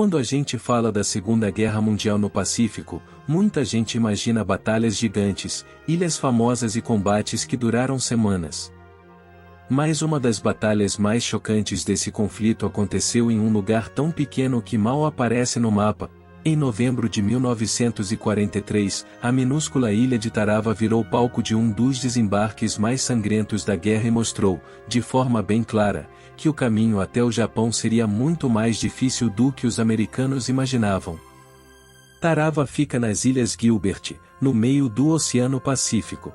Quando a gente fala da Segunda Guerra Mundial no Pacífico, muita gente imagina batalhas gigantes, ilhas famosas e combates que duraram semanas. Mas uma das batalhas mais chocantes desse conflito aconteceu em um lugar tão pequeno que mal aparece no mapa. Em novembro de 1943, a minúscula ilha de Tarawa virou palco de um dos desembarques mais sangrentos da guerra e mostrou, de forma bem clara, que o caminho até o Japão seria muito mais difícil do que os americanos imaginavam. Tarawa fica nas Ilhas Gilbert, no meio do Oceano Pacífico.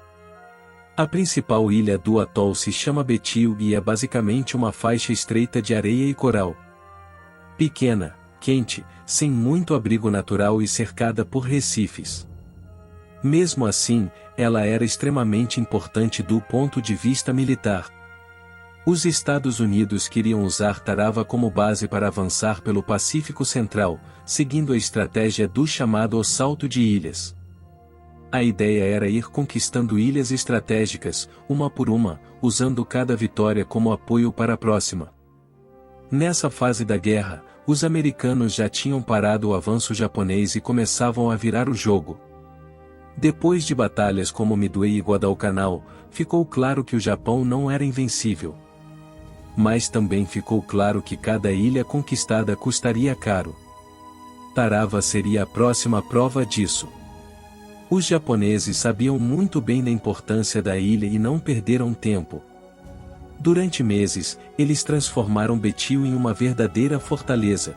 A principal ilha do atol se chama Betil e é basicamente uma faixa estreita de areia e coral. Pequena, quente, sem muito abrigo natural e cercada por recifes. Mesmo assim, ela era extremamente importante do ponto de vista militar. Os Estados Unidos queriam usar Tarawa como base para avançar pelo Pacífico Central, seguindo a estratégia do chamado Assalto de Ilhas. A ideia era ir conquistando ilhas estratégicas, uma por uma, usando cada vitória como apoio para a próxima. Nessa fase da guerra, os americanos já tinham parado o avanço japonês e começavam a virar o jogo. Depois de batalhas como Midway e Guadalcanal, ficou claro que o Japão não era invencível. Mas também ficou claro que cada ilha conquistada custaria caro. Tarawa seria a próxima prova disso. Os japoneses sabiam muito bem da importância da ilha e não perderam tempo. Durante meses, eles transformaram Betil em uma verdadeira fortaleza.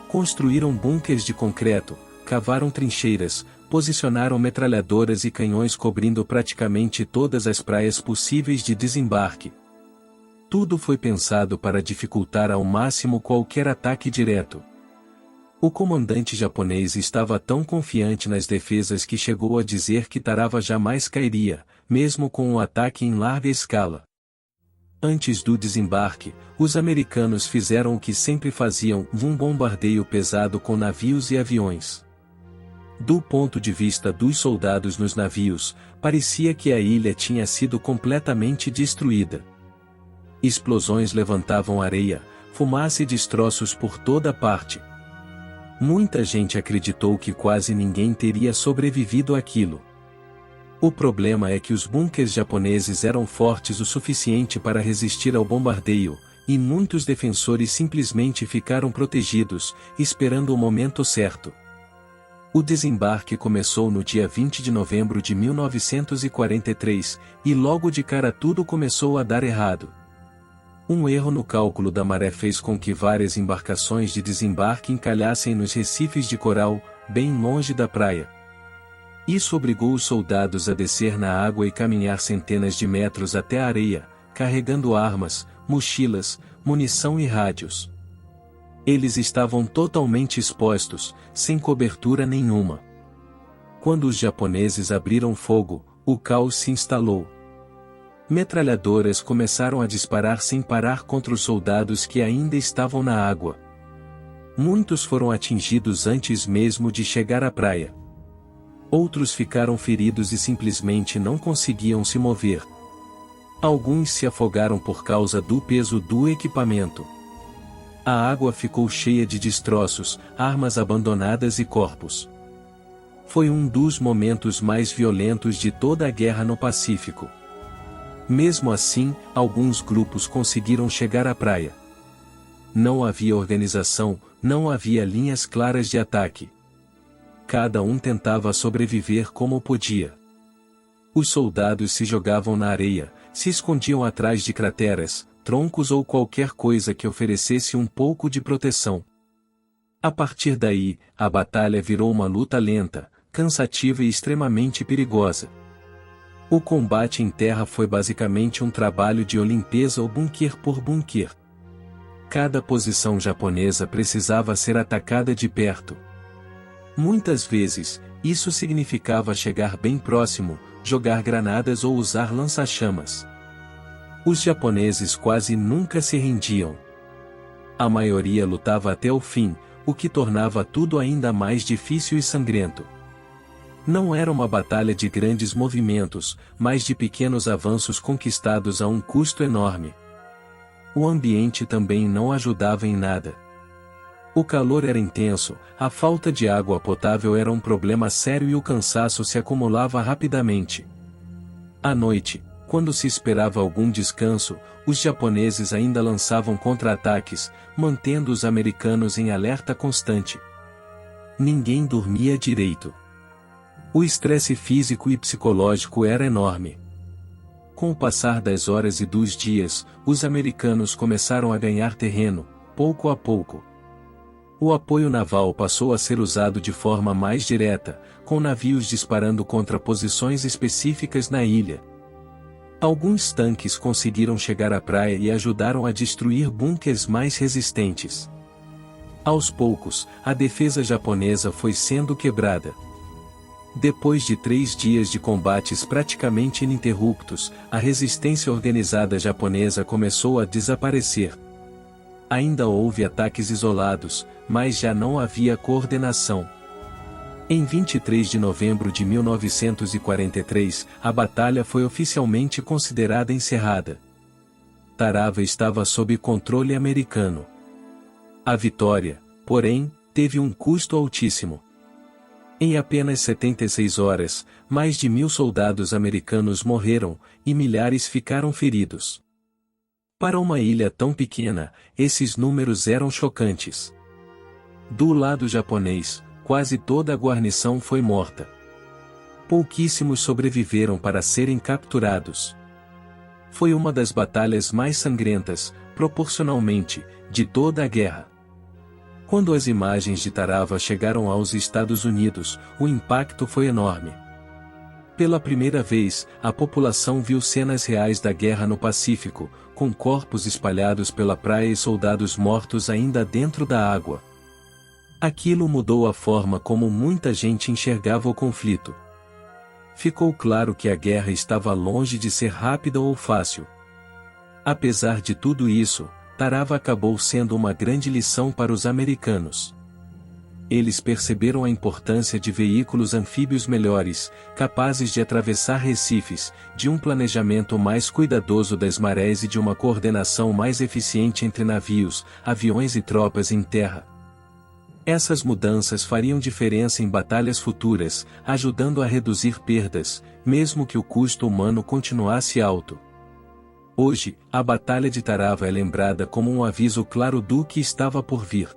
Construíram bunkers de concreto, cavaram trincheiras, posicionaram metralhadoras e canhões cobrindo praticamente todas as praias possíveis de desembarque. Tudo foi pensado para dificultar ao máximo qualquer ataque direto. O comandante japonês estava tão confiante nas defesas que chegou a dizer que Tarawa jamais cairia, mesmo com um ataque em larga escala. Antes do desembarque, os americanos fizeram o que sempre faziam, um bombardeio pesado com navios e aviões. Do ponto de vista dos soldados nos navios, parecia que a ilha tinha sido completamente destruída. Explosões levantavam areia, fumaça e destroços por toda parte. Muita gente acreditou que quase ninguém teria sobrevivido àquilo. O problema é que os bunkers japoneses eram fortes o suficiente para resistir ao bombardeio, e muitos defensores simplesmente ficaram protegidos, esperando o momento certo. O desembarque começou no dia 20 de novembro de 1943, e logo de cara tudo começou a dar errado. Um erro no cálculo da maré fez com que várias embarcações de desembarque encalhassem nos recifes de coral, bem longe da praia. Isso obrigou os soldados a descer na água e caminhar centenas de metros até a areia, carregando armas, mochilas, munição e rádios. Eles estavam totalmente expostos, sem cobertura nenhuma. Quando os japoneses abriram fogo, o caos se instalou. Metralhadoras começaram a disparar sem parar contra os soldados que ainda estavam na água. Muitos foram atingidos antes mesmo de chegar à praia. Outros ficaram feridos e simplesmente não conseguiam se mover. Alguns se afogaram por causa do peso do equipamento. A água ficou cheia de destroços, armas abandonadas e corpos. Foi um dos momentos mais violentos de toda a guerra no Pacífico. Mesmo assim, alguns grupos conseguiram chegar à praia. Não havia organização, não havia linhas claras de ataque. Cada um tentava sobreviver como podia. Os soldados se jogavam na areia, se escondiam atrás de crateras, troncos ou qualquer coisa que oferecesse um pouco de proteção. A partir daí, a batalha virou uma luta lenta, cansativa e extremamente perigosa. O combate em terra foi basicamente um trabalho de limpeza ou bunker por bunker. Cada posição japonesa precisava ser atacada de perto. Muitas vezes, isso significava chegar bem próximo, jogar granadas ou usar lança-chamas. Os japoneses quase nunca se rendiam. A maioria lutava até o fim, o que tornava tudo ainda mais difícil e sangrento. Não era uma batalha de grandes movimentos, mas de pequenos avanços conquistados a um custo enorme. O ambiente também não ajudava em nada. O calor era intenso, a falta de água potável era um problema sério e o cansaço se acumulava rapidamente. À noite, quando se esperava algum descanso, os japoneses ainda lançavam contra-ataques, mantendo os americanos em alerta constante. Ninguém dormia direito. O estresse físico e psicológico era enorme. Com o passar das horas e dos dias, os americanos começaram a ganhar terreno, pouco a pouco. O apoio naval passou a ser usado de forma mais direta, com navios disparando contra posições específicas na ilha. Alguns tanques conseguiram chegar à praia e ajudaram a destruir bunkers mais resistentes. Aos poucos, a defesa japonesa foi sendo quebrada. Depois de 3 dias de combates praticamente ininterruptos, a resistência organizada japonesa começou a desaparecer. Ainda houve ataques isolados, mas já não havia coordenação. Em 23 de novembro de 1943, a batalha foi oficialmente considerada encerrada. Tarawa estava sob controle americano. A vitória, porém, teve um custo altíssimo. Em apenas 76 horas, mais de 1.000 soldados americanos morreram, e milhares ficaram feridos. Para uma ilha tão pequena, esses números eram chocantes. Do lado japonês, quase toda a guarnição foi morta. Pouquíssimos sobreviveram para serem capturados. Foi uma das batalhas mais sangrentas, proporcionalmente, de toda a guerra. Quando as imagens de Tarawa chegaram aos Estados Unidos, o impacto foi enorme. Pela primeira vez, a população viu cenas reais da guerra no Pacífico, com corpos espalhados pela praia e soldados mortos ainda dentro da água. Aquilo mudou a forma como muita gente enxergava o conflito. Ficou claro que a guerra estava longe de ser rápida ou fácil. Apesar de tudo isso, Tarawa acabou sendo uma grande lição para os americanos. Eles perceberam a importância de veículos anfíbios melhores, capazes de atravessar recifes, de um planejamento mais cuidadoso das marés e de uma coordenação mais eficiente entre navios, aviões e tropas em terra. Essas mudanças fariam diferença em batalhas futuras, ajudando a reduzir perdas, mesmo que o custo humano continuasse alto. Hoje, a Batalha de Tarawa é lembrada como um aviso claro do que estava por vir.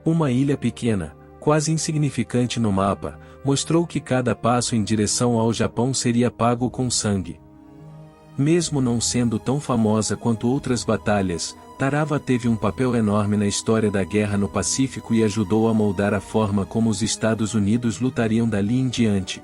Uma ilha pequena, quase insignificante no mapa, mostrou que cada passo em direção ao Japão seria pago com sangue. Mesmo não sendo tão famosa quanto outras batalhas, Tarawa teve um papel enorme na história da guerra no Pacífico e ajudou a moldar a forma como os Estados Unidos lutariam dali em diante.